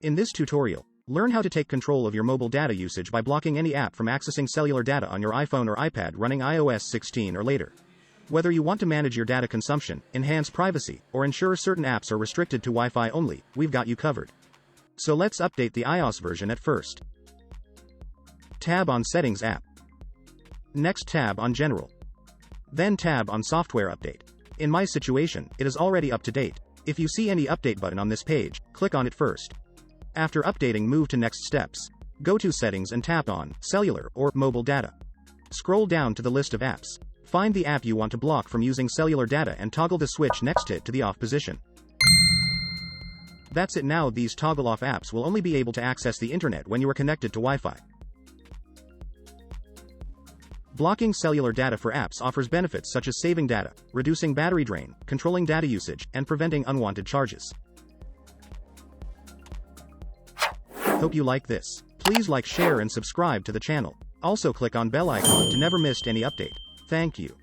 In this tutorial, learn how to take control of your mobile data usage by blocking any app from accessing cellular data on your iPhone or iPad running iOS 16 or later. Whether you want to manage your data consumption, enhance privacy, or ensure certain apps are restricted to Wi-Fi only, we've got you covered. So let's update the iOS version at first. Tab on Settings app. Next tab on General. Then tab on Software Update. In my situation, it is already up to date. If you see any update button on this page, click on it first. After updating, move to Next Steps. Go to Settings and tap on Cellular or Mobile Data. Scroll down to the list of apps. Find the app you want to block from using cellular data and toggle the switch next to it to the off position. That's it. Now these toggle off apps will only be able to access the internet when you are connected to Wi-Fi. Blocking cellular data for apps offers benefits such as saving data, reducing battery drain, controlling data usage, and preventing unwanted charges. Hope you like this. Please like, share, and subscribe to the channel. Also click on bell icon to never miss any update. Thank you.